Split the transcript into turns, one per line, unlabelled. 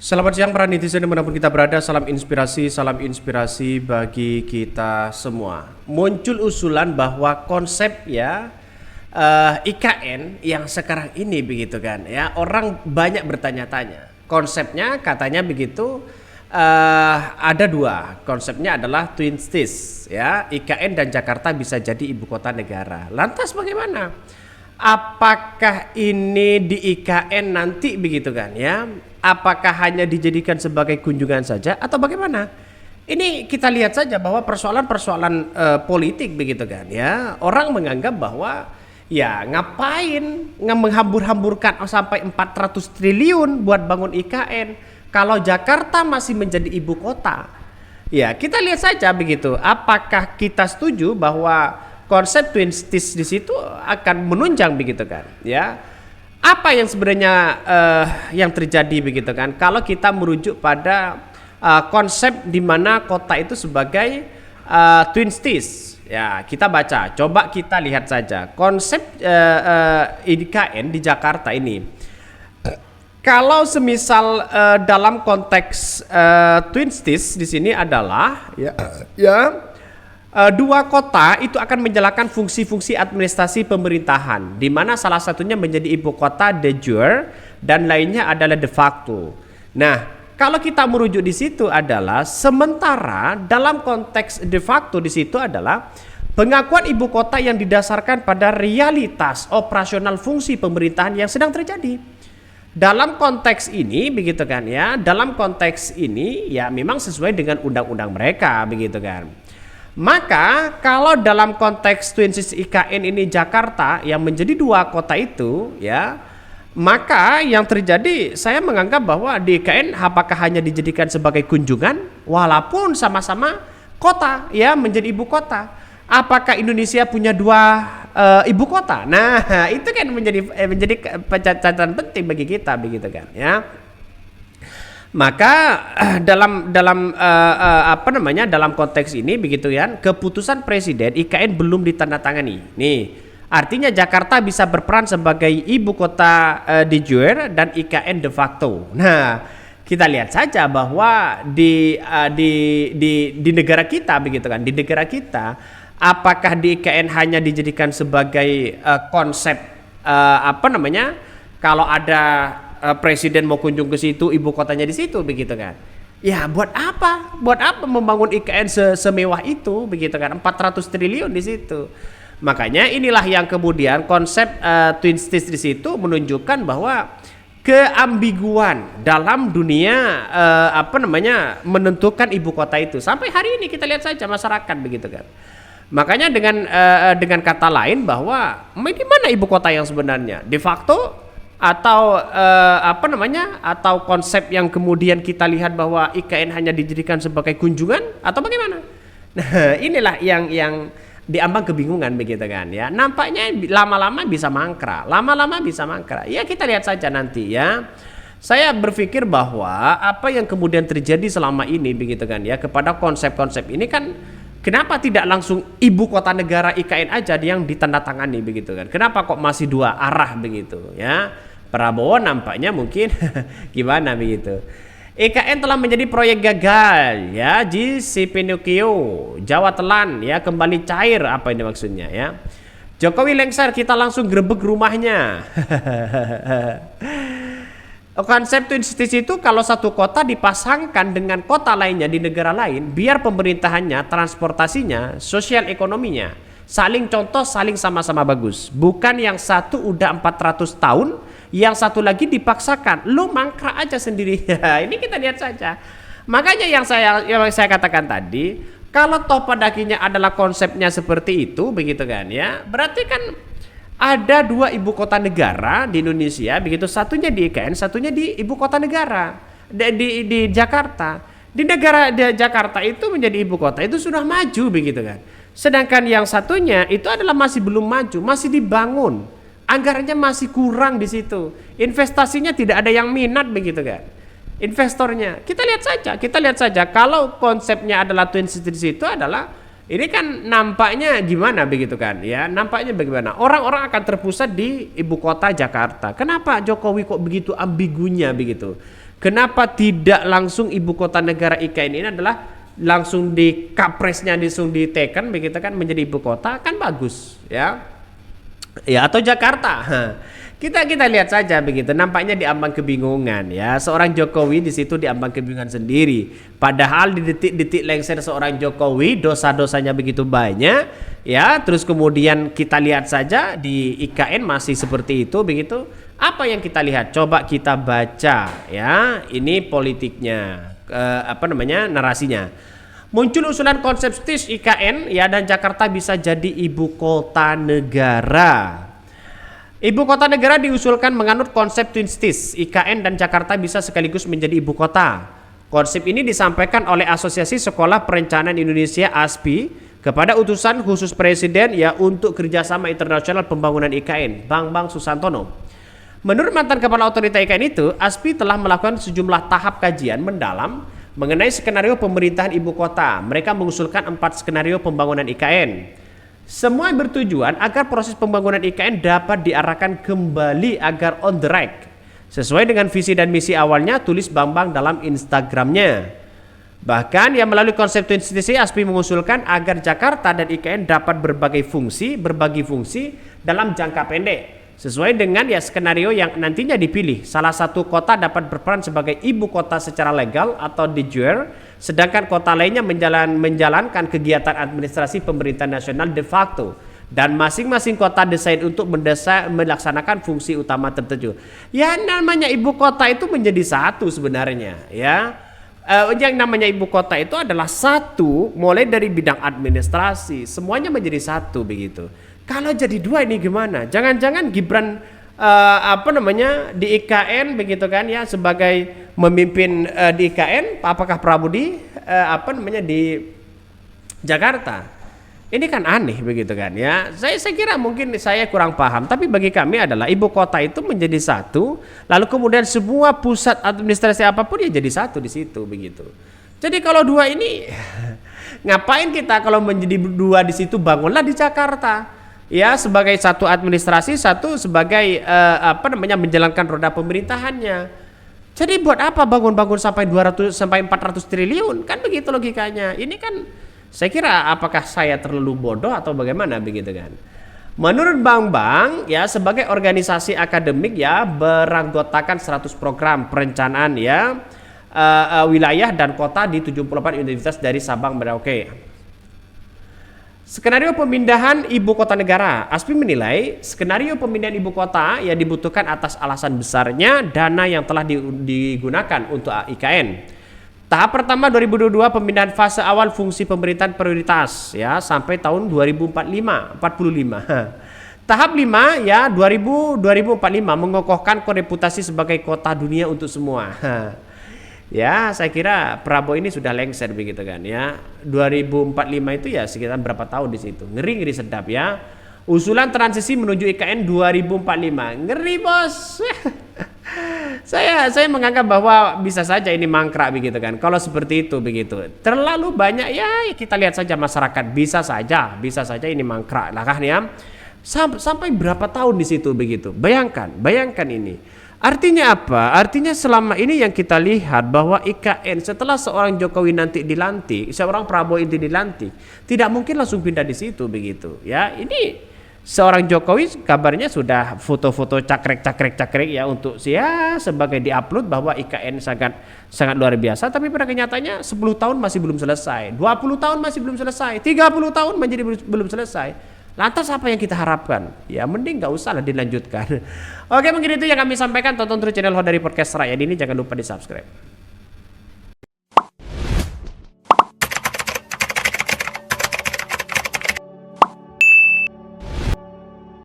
Selamat siang para netizen dimanapun kita berada, salam inspirasi bagi kita semua. Muncul usulan bahwa konsep ya IKN yang sekarang ini begitu kan ya, orang banyak bertanya-tanya. Konsepnya katanya begitu, ada dua, konsepnya adalah Twin Cities ya, IKN dan Jakarta bisa jadi ibu kota negara. Lantas bagaimana? Apakah ini di IKN nanti begitu kan ya? Apakah hanya dijadikan sebagai kunjungan saja atau bagaimana? Ini kita lihat saja bahwa persoalan-persoalan politik begitu kan ya. Orang menganggap bahwa ya ngapain menghambur-hamburkan sampai 400 triliun buat bangun IKN kalau Jakarta masih menjadi ibu kota. Ya, kita lihat saja begitu. Apakah kita setuju bahwa konsep Twin Cities di situ akan menunjang begitu kan ya? Apa yang sebenarnya yang terjadi begitu kan kalau kita merujuk pada konsep di mana kota itu sebagai Twin Cities ya. Kita baca, coba kita lihat saja konsep IKN di Jakarta ini. Kalau semisal dalam konteks Twin Cities di sini adalah dua kota itu akan menjalankan fungsi-fungsi administrasi pemerintahan, di mana salah satunya menjadi ibu kota de jure dan lainnya adalah de facto. Nah, kalau kita merujuk di situ adalah sementara dalam konteks de facto di situ adalah pengakuan ibu kota yang didasarkan pada realitas operasional fungsi pemerintahan yang sedang terjadi. Dalam konteks ini begitu kan ya, dalam konteks ini ya memang sesuai dengan undang-undang mereka begitu kan. Maka kalau dalam konteks Twin Cities IKN ini Jakarta yang menjadi dua kota itu ya, maka yang terjadi saya menganggap bahwa di IKN apakah hanya dijadikan sebagai kunjungan walaupun sama-sama kota ya menjadi ibu kota. Apakah Indonesia punya dua ibu kota? Nah, itu kan menjadi catatan penting bagi kita begitu kan ya. Maka dalam konteks ini begitu ya, keputusan presiden IKN belum ditandatangani. Nih, artinya Jakarta bisa berperan sebagai ibu kota de jure dan IKN de facto. Nah, kita lihat saja bahwa di negara kita begitu kan, di negara kita apakah di IKN hanya dijadikan sebagai konsep kalau ada presiden mau kunjung ke situ, ibu kotanya di situ begitu kan. Ya, buat apa? Buat apa membangun IKN semewah itu begitu kan? 400 triliun di situ. Makanya inilah yang kemudian konsep Twin Cities di situ menunjukkan bahwa keambiguan dalam dunia menentukan ibu kota itu. Sampai hari ini kita lihat saja masyarakat begitu kan. Makanya dengan kata lain bahwa di mana ibu kota yang sebenarnya? De facto atau atau konsep yang kemudian kita lihat bahwa IKN hanya dijadikan sebagai kunjungan atau bagaimana? Nah, inilah yang diambang kebingungan begitu kan ya. Nampaknya lama-lama bisa mangkrak. Ya, kita lihat saja nanti ya. Saya berpikir bahwa apa yang kemudian terjadi selama ini begitu kan ya kepada konsep-konsep ini kan, kenapa tidak langsung ibu kota negara IKN aja yang ditandatangani begitu kan? Kenapa kok masih dua arah begitu ya? Prabowo nampaknya mungkin gimana begitu. IKN telah menjadi proyek gagal ya di si Pinocchio, Jawa Telan ya, kembali cair, apa ini maksudnya ya. Jokowi lengser, kita langsung grebek rumahnya. Konsep Twin Cities itu kalau satu kota dipasangkan dengan kota lainnya di negara lain, biar pemerintahannya, transportasinya, sosial ekonominya saling contoh, saling sama-sama bagus. Bukan yang satu udah 400 tahun, yang satu lagi dipaksakan, lu mangkrak aja sendiri. Ini kita lihat saja. Makanya yang saya katakan tadi, kalau toh pada akhirnya adalah konsepnya seperti itu begitu kan ya, berarti kan ada dua ibu kota negara di Indonesia begitu, satunya di IKN, satunya di ibu kota negara di Jakarta. Di negara Jakarta itu menjadi ibu kota itu sudah maju begitu kan. Sedangkan yang satunya itu adalah masih belum maju, masih dibangun. Anggarannya masih kurang di situ. Investasinya tidak ada yang minat begitu kan. Investornya. Kita lihat saja kalau konsepnya adalah Twin Cities itu adalah ini kan nampaknya gimana begitu kan ya, nampaknya bagaimana orang-orang akan terpusat di ibu kota Jakarta. Kenapa Jokowi kok begitu ambigunya begitu? Kenapa tidak langsung ibu kota negara IKN ini adalah langsung di kapresnya langsung diteken begitu kan menjadi ibu kota, kan bagus ya. Ya, atau Jakarta. Kita lihat saja begitu. Nampaknya diambang kebingungan ya. Seorang Jokowi di situ diambang kebingungan sendiri. Padahal di detik-detik lengser seorang Jokowi dosa-dosanya begitu banyak ya. Terus kemudian kita lihat saja di IKN masih seperti itu begitu. Apa yang kita lihat? Coba kita baca ya. Ini politiknya, narasinya. Muncul usulan konsep STIS IKN ya, dan Jakarta bisa jadi ibu kota negara. Ibu kota negara diusulkan menganut konsep Twin STIS, IKN dan Jakarta bisa sekaligus menjadi ibu kota. Konsep ini disampaikan oleh Asosiasi Sekolah Perencanaan Indonesia (ASPI) kepada utusan khusus Presiden ya untuk kerjasama internasional pembangunan IKN, Bambang Susantono. Menurut mantan kepala otorita IKN itu, ASPI telah melakukan sejumlah tahap kajian mendalam mengenai skenario pemerintahan ibu kota. Mereka mengusulkan 4 skenario pembangunan IKN. Semua bertujuan agar proses pembangunan IKN dapat diarahkan kembali agar on the track sesuai dengan visi dan misi awalnya, tulis Bambang dalam Instagramnya. Bahkan yang melalui konsep Twin City, ASPI mengusulkan agar Jakarta dan IKN dapat berbagi fungsi dalam jangka pendek sesuai dengan ya skenario yang nantinya dipilih. Salah satu kota dapat berperan sebagai ibu kota secara legal atau de jure, sedangkan kota lainnya menjalankan kegiatan administrasi pemerintahan nasional de facto, dan masing-masing kota desain untuk melaksanakan fungsi utama tertentu. Ya, namanya ibu kota itu menjadi satu sebenarnya ya. Yang namanya ibu kota itu adalah satu, mulai dari bidang administrasi semuanya menjadi satu begitu. Kalau jadi dua ini gimana? Jangan-jangan Gibran di IKN begitu kan ya, sebagai memimpin di IKN, apakah Prabowo di Jakarta? Ini kan aneh begitu kan ya. Saya kira mungkin saya kurang paham, tapi bagi kami adalah ibu kota itu menjadi satu, lalu kemudian semua pusat administrasi apapun ya jadi satu di situ begitu. Jadi kalau dua ini ngapain kita kalau menjadi dua di situ, bangunlah di Jakarta. Ya, sebagai satu administrasi, satu sebagai menjalankan roda pemerintahannya. Jadi buat apa bangun-bangun sampai 200 sampai 400 triliun? Kan begitu logikanya. Ini kan saya kira apakah saya terlalu bodoh atau bagaimana begitu kan. Menurut Bambang ya, sebagai organisasi akademik ya beranggotakan 100 program perencanaan ya wilayah dan kota di 74 universitas dari Sabang Merauke. Skenario pemindahan ibu kota negara, ASPI menilai skenario pemindahan ibu kota yang dibutuhkan atas alasan besarnya dana yang telah digunakan untuk IKN. Tahap pertama 2022 pemindahan fase awal fungsi pemerintahan prioritas ya sampai tahun 2045. Tahap 5 ya 2045 mengokohkan reputasi sebagai kota dunia untuk semua. Ya, saya kira Prabowo ini sudah lengser begitu kan ya. 2045 itu ya sekitar berapa tahun di situ. Ngeri sedap ya. Usulan transisi menuju IKN 2045. Ngeri, Bos. Saya menganggap bahwa bisa saja ini mangkrak begitu kan. Kalau seperti itu begitu. Terlalu banyak ya, kita lihat saja masyarakat, bisa saja ini mangkrak lah kan ya. Sampai berapa tahun di situ begitu. Bayangkan ini. Artinya apa? Artinya selama ini yang kita lihat bahwa IKN setelah seorang Jokowi nanti dilantik, seorang Prabowo itu dilantik, tidak mungkin langsung pindah di situ begitu. Ya, ini seorang Jokowi kabarnya sudah foto-foto cakrek ya untuk sebagai diupload bahwa IKN sangat luar biasa, tapi pada kenyataannya 10 tahun masih belum selesai, 20 tahun masih belum selesai, 30 tahun menjadi belum selesai. Lantas apa yang kita harapkan? Ya mending gak usah lah dilanjutkan. Oke, mungkin itu yang kami sampaikan. Tonton terus channel Hodari Podcast Rakyat ini, jangan lupa di subscribe.